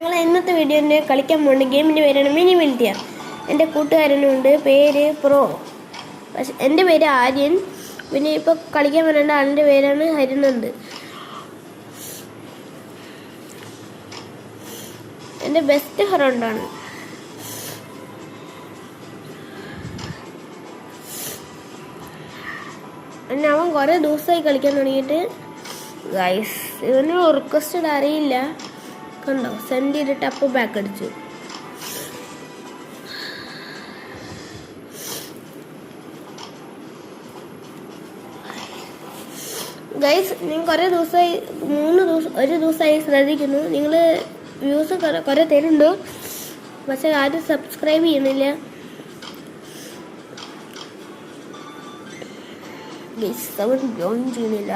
ഇന്നത്തെ വീഡിയോയിൽ കളിക്കാൻ പോകുന്ന ഗെയിമിൻ്റെ പേരാണ് മിനി മിലിറ്റിയ. എൻ്റെ കൂട്ടുകാരനുണ്ട്, പേര് പ്രോ. പക്ഷെ എൻ്റെ പേര് ആര്യൻ. പിന്നെ ഇപ്പോൾ കളിക്കാൻ വരേണ്ട ആളിൻ്റെ പേരാണ് ഹരിനന്ദ്. എൻ്റെ ബെസ്റ്റ് ഫ്രണ്ടാണ്. പിന്നെ അവൻ കുറേ ദിവസമായി കളിക്കാൻ തുടങ്ങിയിട്ട്. ഗൈസ്, ഇവന് റിക്വസ്റ്റഡ് അറിയില്ല. കണ്ടോ, സെൻഡ് ചെയ്തിട്ട് അപ്പോൾ ബാക്ക് അടിച്ചു. ഗൈസ്, ഞാൻ കുറേ ദിവസമായി, ഒരു ദിവസമായി ശ്രദ്ധിക്കുന്നു. നിങ്ങൾ വ്യൂസ് കുറേ തരുന്നുണ്ട്, പക്ഷെ ആരും സബ്സ്ക്രൈബ് ചെയ്യുന്നില്ല. ഗൈസ്, അവൻ ജോയിൻ ചെയ്യുന്നില്ല.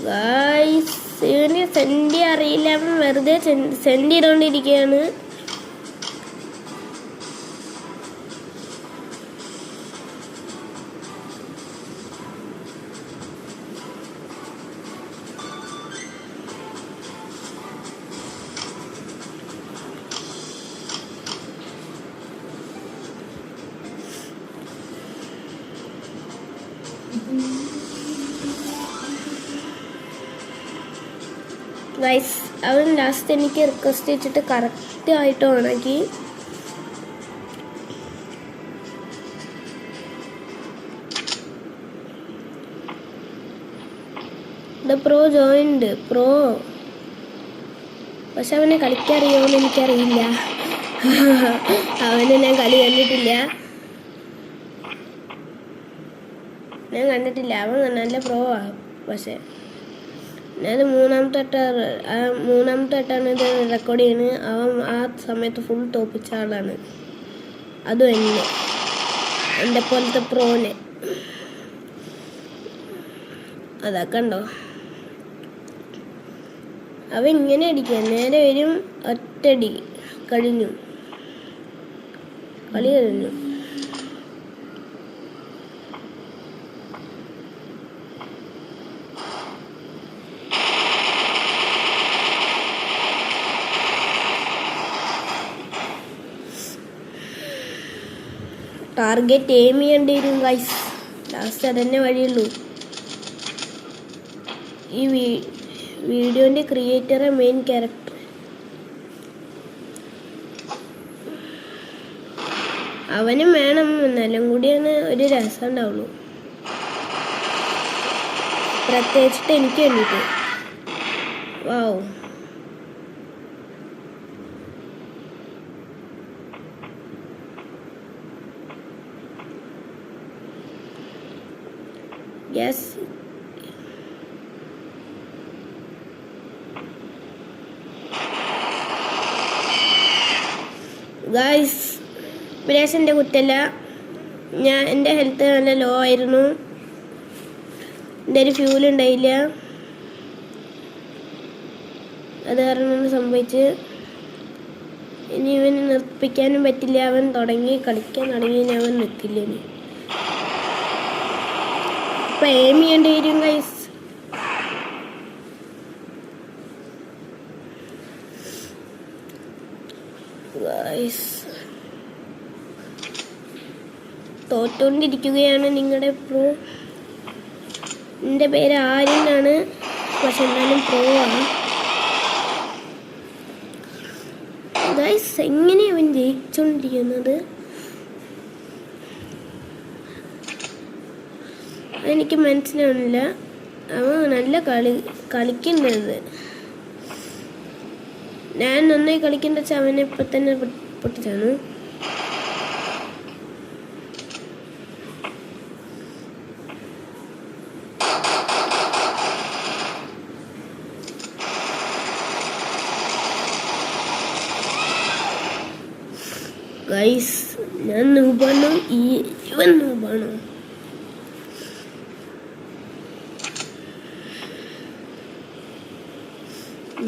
ഗൈസ്, ഇവന് സെൻഡ് അറിയില്ല, അവൻ വെറുതെ സെൻഡ് ചെയ്തുകൊണ്ടിരിക്കുകയാണ്. ഗൈസ്, അവൻ ലാസ്റ്റ് എനിക്ക് റിക്വസ്റ്റ് വെച്ചിട്ട് കറക്റ്റ് ആയിട്ട് ഓണാക്കി. പ്രോ ജോയിൻഡ് പ്രോ, പക്ഷെ അവനെ കളിക്കറിയോന്ന് എനിക്കറിയില്ല. അവനെ ഞാൻ കളി കണ്ടിട്ടില്ല. അവൻ നല്ല പ്രോ ആ. പക്ഷെ ഞാൻ മൂന്നാമത്തെ വട്ടമാണ് ഇത് റെക്കോർഡ് ചെയ്യുന്നത്. അവൻ ആ സമയത്ത് ഫുൾ തോപ്പിച്ച ആളാണ്. അതും എൻ്റെ പോലത്തെ പ്രോനെ. അതൊക്കെ ഉണ്ടോ, അവൻ ഇങ്ങനെ അടിക്കുക, നേരെ വരും, ഒറ്റടി കഴിഞ്ഞു, കളി കഴിഞ്ഞു. ടാർഗറ്റ് എയിം ചെയ്യേണ്ടി വരും ഗൈസ്. ലാസ്റ്റ് അതന്നെ വഴിയുള്ളൂ. ഈ വീഡിയോൻ്റെ ക്രിയേറ്ററെ മെയിൻ ക്യാരക്ടർ. അവനും വേണം, എന്നാലും കൂടിയാണ് ഒരു രസം ഉണ്ടാവുള്ളൂ. പ്രത്യേകിച്ചിട്ട് എനിക്ക് വേണ്ടിയിട്ട്. വാവ്, യെസ്. ഗൈസ്, പ്രേഷൻ്റെ കുറ്റല്ല. എൻ്റെ ഹെൽത്ത് നല്ല ലോ ആയിരുന്നു. എൻ്റെ ഒരു ഫ്യൂൽ ഉണ്ടായില്ല, അത് കാരണമാണ് സംഭവിച്ച്. ഇനി ഇവന് നിർത്തിപ്പിക്കാനും പറ്റില്ല. അവൻ കളിക്കാൻ തുടങ്ങി, അവൻ നിൽക്കില്ല. ഇനി ഇപ്പം എയിം ചെയ്യേണ്ടി വരും ഗൈസ്. തോറ്റുകൊണ്ടിരിക്കുകയാണ് നിങ്ങളുടെ പ്രോ. എൻ്റെ പേര് ആര്യനാണ്, പക്ഷെ എന്നാലും പ്രോ ആണ് ഗൈസ്. എങ്ങനെയാണ് അവൻ ജയിച്ചുകൊണ്ടിരിക്കുന്നത് എനിക്ക് മനസ്സിലാവുന്നില്ല. അവൻ നല്ല കളിക്കുന്നത്. ഞാൻ നന്നായി കളിക്കേണ്ട വെച്ചാൽ അവനെ ഇപ്പം തന്നെ പൊട്ടിച്ചാണ്. ഗൈസ് ഞാൻ നൂബാണ്, ഇവൻ നൂബാണ്.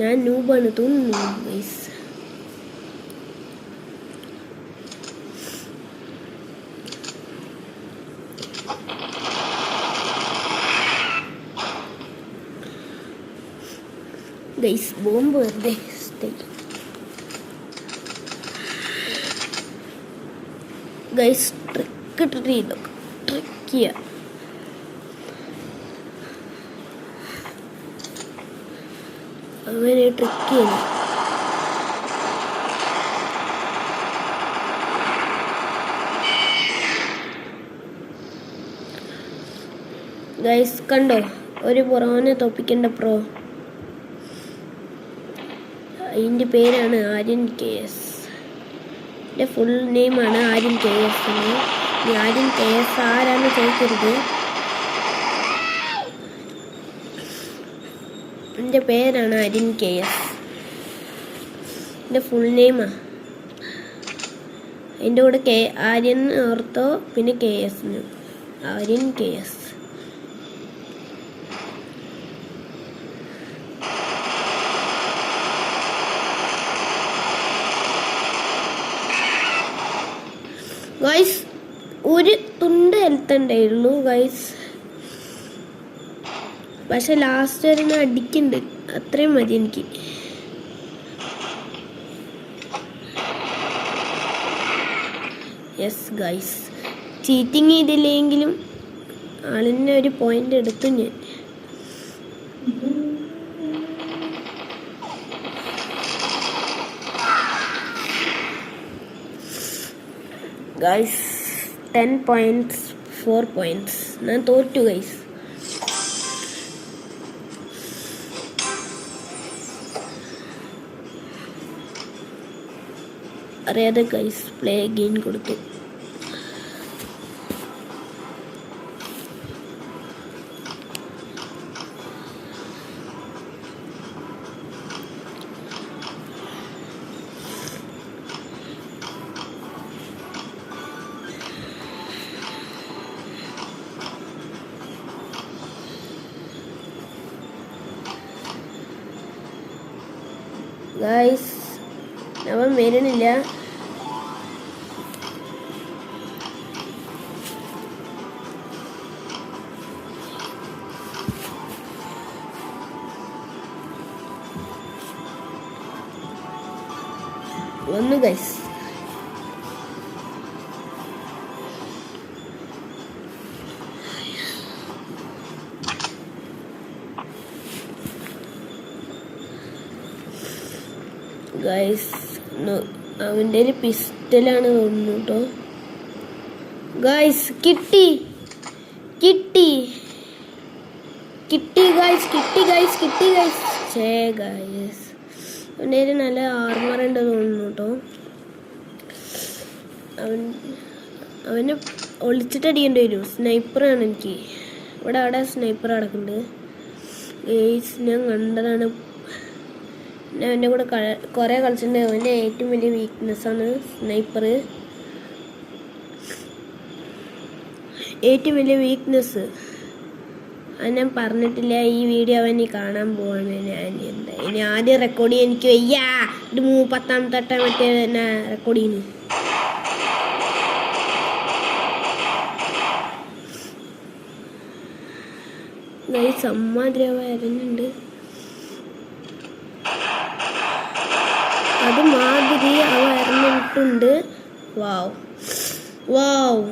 ഞാൻ നൂബാണ് തോന്നുന്നു ഗൈസ്. ഗൈസ് ബോംബ് വെറുതെ ഗൈസ് ട്രിക്ക് ഇട്ടിട്ട് ട്രിക്ക് ചെയ്യാം. അങ്ങനെ ട്രിക്ക് ചെയ്യണം. ഗൈസ് കണ്ടോ, ഒരു പുറവനെ തോപ്പിക്കേണ്ട പ്രോ. അതിൻ്റെ പേരാണ് ആര്യൻ KS. എൻ്റെ ഫുൾ നെയിമാണ് ആര്യൻ KS എന്ന്. ആര്യൻ KS ആരാന്ന് ചോദിക്കരുത്. എൻ്റെ പേരാണ് ആര്യൻ KS. എൻ്റെ ഫുൾ നെയിമാണ്. അതിൻ്റെ കൂടെ ആര്യൻ ഓർത്തോ, പിന്നെ KS, ആര്യൻ KS. ഗൈസ് ഒരു തുണ്ട് ഹെൽത്ത് ഉണ്ടായുള്ളൂ ഗൈസ്. പക്ഷെ ലാസ്റ്റ് വരുന്ന അടിക്കുന്നുണ്ട്, അത്രയും മതി എനിക്ക്. യെസ് ഗൈസ്, ചീറ്റിങ് ചെയ്തില്ലെങ്കിലും ആളിനെ ഒരു പോയിന്റ് എടുത്തു ഞാൻ. Guys 10 points 4 points. ഞാൻ തോറ്റു ഗൈസ്. അറിയാതെ ഗൈസ് പ്ലേ അഗെയിൻ കൊടുത്തു. ഗൈസ് അവൻ വരുന്നില്ല. വന്നു ഗൈസ്. ഗൈസ് അവൻ്റെ ഒരു പിസ്റ്റലാണ് തോന്നുന്നു കേട്ടോ. ഗൈസ് കിട്ടി കിട്ടി കിട്ടി ഗൈസ് കിട്ടി ഗൈസ് കിട്ടി ഗൈസ്. ഛേ ഗൈസ് അവൻ്റെ ഒരു നല്ല ആർമർ ഉണ്ട് തോന്നുന്നു കേട്ടോ. അവന് ഒളിച്ചിട്ട് അടിക്കേണ്ടി വരും. സ്നൈപ്പറാണ് എനിക്ക്. അവിടെ സ്നൈപ്പർ കിടക്കുന്നുണ്ട് ഗൈസ്. ഞാൻ കണ്ടതാണ്. ഞാൻ അവൻ്റെ കൂടെ കുറേ കളിച്ചിട്ടുണ്ട്. അവൻ്റെ ഏറ്റവും വലിയ വീക്ക്നെസ്സാണ് സ്നൈപ്പർ. ഏറ്റവും വലിയ വീക്ക്നെസ് അത് ഞാൻ പറഞ്ഞിട്ടില്ല. ഈ വീഡിയോ അവൻ കാണാൻ പോവാണ്. ഞാൻ എന്താ ഇനി ആദ്യം റെക്കോർഡ് ചെയ്യാൻ എനിക്ക് വയ്യ. ഇത് 10ാമത്തെ മറ്റേ റെക്കോർഡ് ചെയ്യുന്നു. സമ്മാതിരി വരുന്നുണ്ട്. അതുമാതിരി അവ ഇറങ്ങിയിട്ടുണ്ട്. വാവ് വാവ്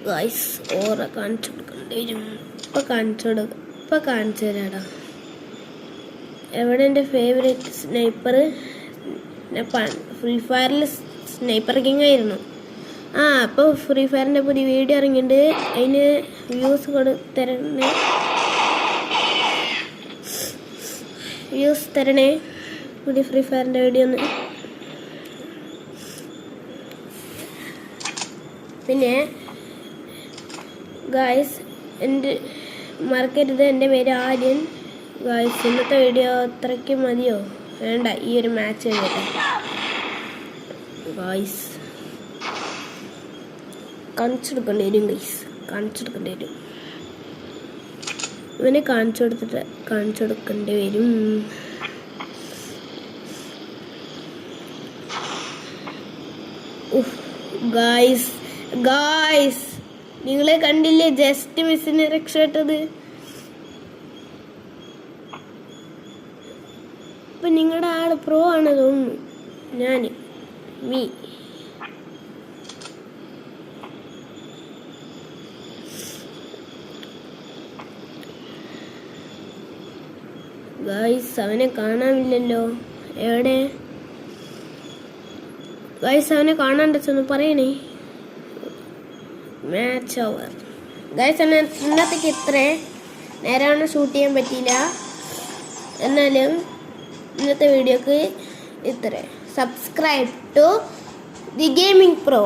ഗൈസ് ഓറ കാണിച്ചു കൊടുക്കേണ്ടി വരും. ഇപ്പം കാണിച്ചു തരാടാ. എവിടെ എൻ്റെ ഫേവറേറ്റ് സ്നൈപ്പർ? ഫ്രീ ഫയറിൽ സ്നൈപ്പർ കിങ് ആയിരുന്നു. അപ്പോൾ ഫ്രീ ഫയറിൻ്റെ പുതിയ വീഡിയോ ഇറങ്ങിയിട്ടുണ്ട്. അതിന് വ്യൂസ് തരണേ പുതിയ ഫ്രീ ഫയറിൻ്റെ വീഡിയോ ഒന്ന്. പിന്നെ ഗായ്സ് മറക്കരുത്, എൻ്റെ പേര് ആര്യൻ. ഗായ്സ് ഇന്നത്തെ വീഡിയോ അത്രയ്ക്ക് മതിയോ? വേണ്ട, ഈ ഒരു മാച്ച് കഴിയട്ടെ ഗൈസ്. കാണിച്ചെടുക്കേണ്ടി വരും ഗൈസ്, കാണിച്ചെടുക്കേണ്ടി വരും. ഇവനെ കാണിച്ചെടുക്കേണ്ടി വരും. ഗൈസ് ഗൈസ് നിങ്ങളെ കണ്ടില്ലേ, ജസ്റ്റ് മിസ്സിന് രക്ഷപ്പെട്ടത്. ഇപ്പൊ നിങ്ങളുടെ ആള് പ്രോ ആണ് തോന്നുന്നു. ഞാൻ ഗൈസ് അവനെ കാണാനില്ലല്ലോ. എവിടെ ഗൈസ്? അവനെ കാണാണ്ടെന്ന് പറയണേ. Match over guys. ഇന്നത്തേക്ക് ഇത്രേ നേരമാണ് ഷൂട്ട് ചെയ്യാൻ പറ്റിയില്ല. എന്നാലും ഇന്നത്തെ വീഡിയോക്ക് ഇത്രേ. Subscribe to the gaming pro.